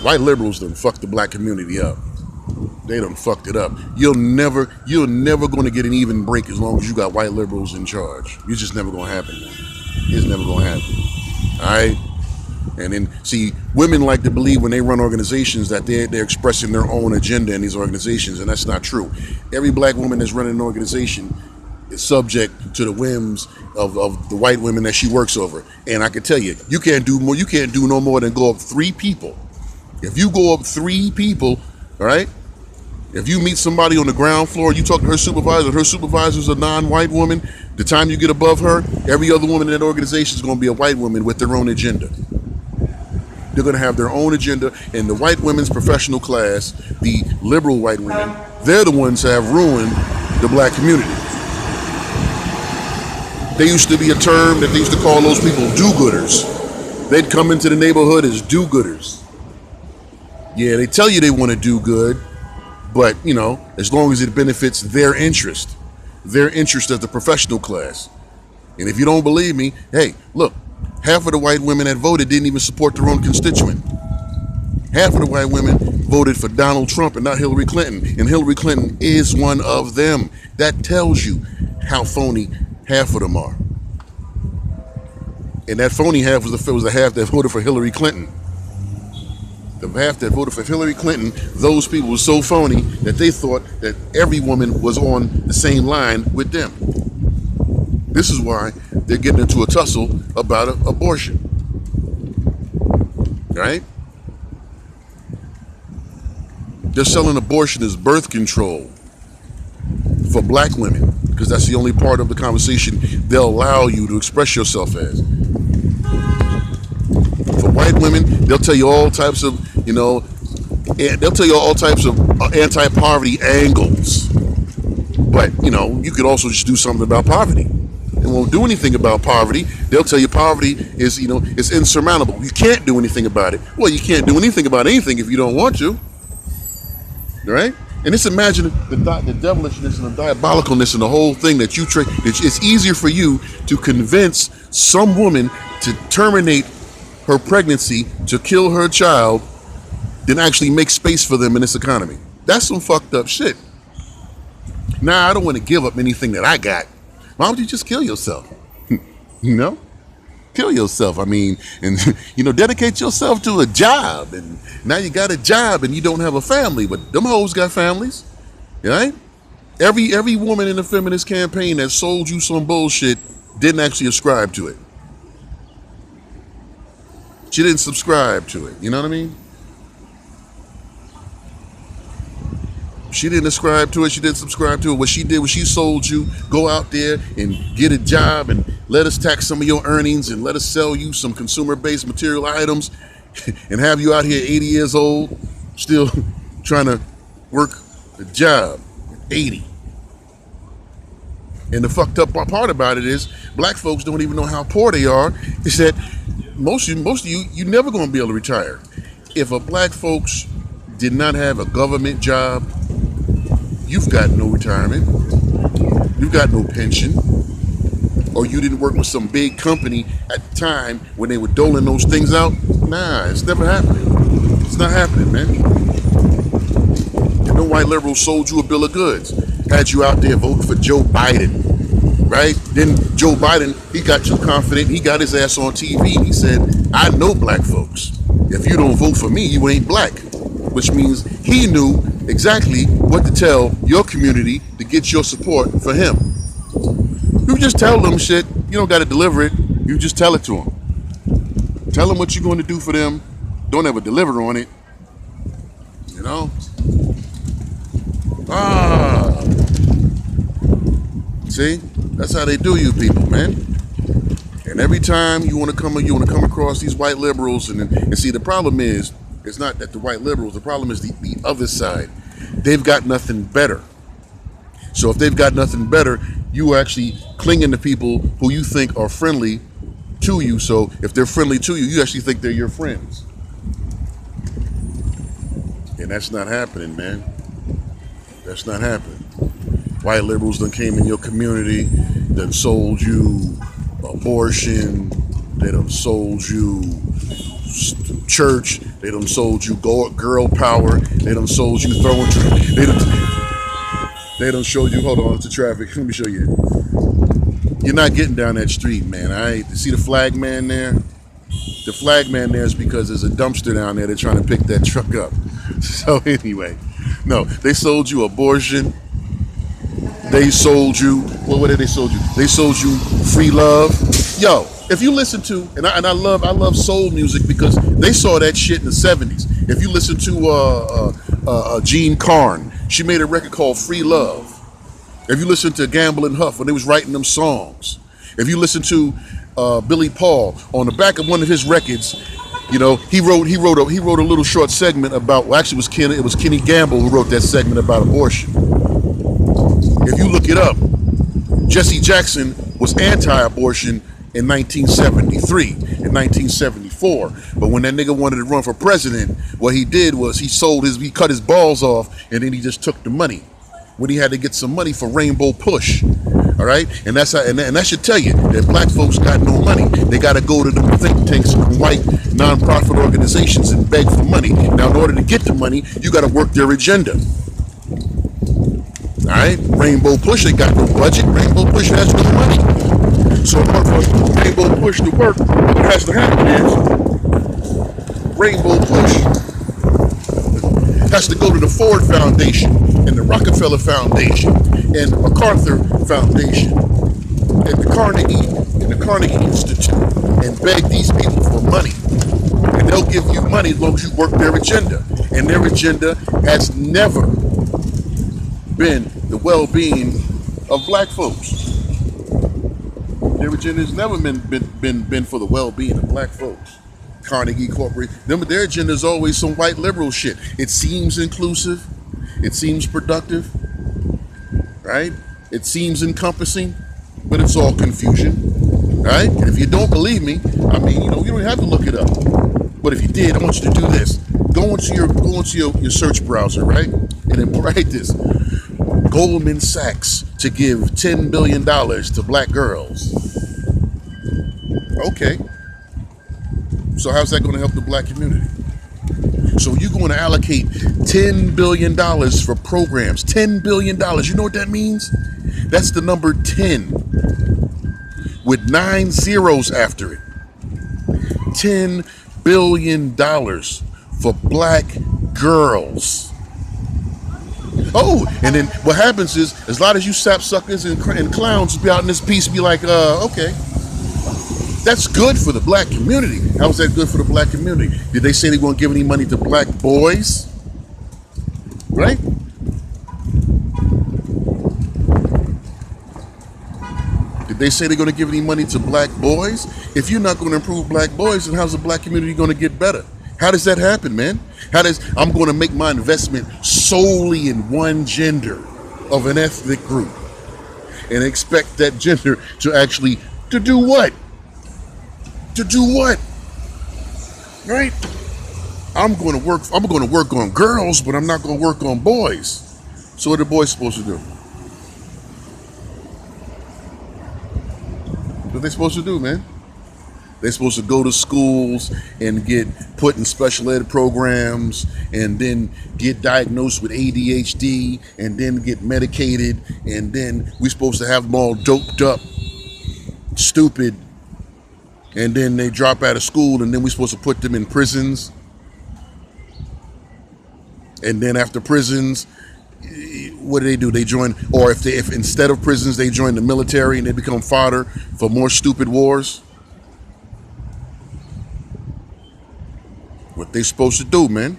White liberals done fucked the black community up. They done fucked it up. You're never going to get an even break as long as you got white liberals in charge. It's just never going to happen, man. It's never going to happen. All right? And then, see, women like to believe when they run organizations that they're expressing their own agenda in these organizations, and that's not true. Every black woman that's running an organization is subject to the whims of the white women that she works over. And I can tell you, you can't do no more than go up 3 people. If you go up 3 people, all right? If you meet somebody on the ground floor, you talk to her supervisor's a non-white woman, the time you get above her, every other woman in that organization is going to be a white woman with their own agenda. They're going to have their own agenda, and the white women's professional class, the liberal white women, they're the ones that have ruined the black community. There used to be a term that they used to call those people do-gooders. They'd come into the neighborhood as do-gooders. Yeah, they tell you they want to do good, but, you know, as long as it benefits their interest as the professional class. And if you don't believe me, hey, look, half of the white women that voted didn't even support their own constituent. Half of the white women voted for Donald Trump and not Hillary Clinton. And Hillary Clinton is one of them. That tells you how phony half of them are. And that phony half was the half that voted for Hillary Clinton. The half that voted for Hillary Clinton, those people were so phony that they thought that every woman was on the same line with them. This is why they're getting into a tussle about abortion. Right? They're selling abortion as birth control for black women, because that's the only part of the conversation they'll allow you to express yourself as. For white women, they'll tell you all types of, anti-poverty angles. But, you could also just do something about poverty. They won't do anything about poverty. They'll tell you poverty is, it's insurmountable. You can't do anything about it. Well, you can't do anything about anything if you don't want to. Right? And just imagine the devilishness and the diabolicalness and the whole thing that you try. It's easier for you to convince some woman to terminate her pregnancy, to kill her child, than actually make space for them in this economy. That's some fucked up shit. Nah, I don't want to give up anything that I got. Why don't you just kill yourself? Kill yourself. I mean, and dedicate yourself to a job. And now you got a job and you don't have a family, but them hoes got families, right? Every woman in the feminist campaign that sold you some bullshit didn't actually ascribe to it. She didn't subscribe to it. You know what I mean? She didn't ascribe to it. She didn't subscribe to it. What she did was she sold you, go out there and get a job and let us tax some of your earnings and let us sell you some consumer-based material items and have you out here 80 years old still trying to work a job at 80. And the fucked up part about it is black folks don't even know how poor they are. Is that most of you never going to be able to retire. If a black folks did not have a government job, you've got no retirement, you've got no pension, or you didn't work with some big company at the time when they were doling those things out. Nah, it's never happening. It's not happening, man. And no white liberals sold you a bill of goods, had you out there voting for Joe Biden, right? Then Joe Biden, he got too confident, he got his ass on TV, he said, I know black folks. If you don't vote for me, you ain't black. Which means he knew exactly what to tell your community to get your support for him. You just tell them shit. You don't got to deliver it. You just tell it to them. Tell them what you're going to do for them. Don't ever deliver on it. See? That's how they do you people, man. And every time you want to come across these white liberals, and see, the problem is, it's not that the white liberals, the problem is the other side. They've got nothing better. So if they've got nothing better, you actually clinging to people who you think are friendly to you. So if they're friendly to you, you actually think they're your friends. And that's not happening, man. That's not happening. White liberals done came in your community, done sold you abortion, they done sold you church. They done sold you girl power. They done sold you throwing. They done showed you. Hold on, it's the traffic. Let me show you. You're not getting down that street, man. You see the flag man there? The flag man there is because there's a dumpster down there. They're trying to pick that truck up. So anyway, no, they sold you abortion. They sold you, what did they sold you? They sold you free love. Yo, if you listen to, and I love soul music because they saw that shit in the 70s. If you listen to Jean Carn, she made a record called Free Love. If you listen to Gamble and Huff when they was writing them songs. If you listen to Billy Paul, on the back of one of his records, you know, he wrote a little short segment about, well, actually it was Kenny Gamble who wrote that segment about abortion. If you look it up, Jesse Jackson was anti-abortion in 1973, in 1974. But when that nigga wanted to run for president, what he did was he cut his balls off, and then he just took the money when he had to get some money for Rainbow Push. All right, and that's how, and that should tell you that black folks got no money. They got to go to the think tanks and white non-profit organizations and beg for money. Now, in order to get the money, you got to work their agenda. All right, Rainbow Push, they got no budget. Rainbow Push has no money. So in order for Rainbow Push to work, what has to happen is Rainbow Push has to go to the Ford Foundation and the Rockefeller Foundation and MacArthur Foundation and the Carnegie Institute and beg these people for money. And they'll give you money as long as you work their agenda. And their agenda has never been the well-being of black folks. Their agenda has never been for the well-being of black folks. Carnegie Corporation, their agenda is always some white liberal shit. It seems inclusive, it seems productive, right? It seems encompassing, but it's all confusion, right? And if you don't believe me, I mean, you don't have to look it up. But if you did, I want you to do this. Go into your search browser, right? And then write this: Goldman Sachs to give $10 billion to black girls. Okay. So how's that going to help the black community? So you're going to allocate $10 billion for programs. $10 billion. You know what that means? That's the number 10 with 9 zeros after it. $10 billion for black girls. Oh, and then what happens is, as long as you sapsuckers and clowns be out in this piece, be like, okay. That's good for the black community. How is that good for the black community? Did they say they won't give any money to black boys? Right? Did they say they're going to give any money to black boys? If you're not going to improve black boys, then how's the black community going to get better? How does that happen, man? I'm going to make my investment solely in one gender of an ethnic group and expect that gender to do what? To do what? Right? I'm going to work on girls, but I'm not going to work on boys. So what are the boys supposed to do? What are they supposed to do, man? They're supposed to go to schools and get put in special ed programs and then get diagnosed with ADHD and then get medicated, and then we're supposed to have them all doped up, stupid, and then they drop out of school, and then we're supposed to put them in prisons. And then after prisons, what do? They join, or if instead of prisons, they join the military and they become fodder for more stupid wars. What they supposed to do, man?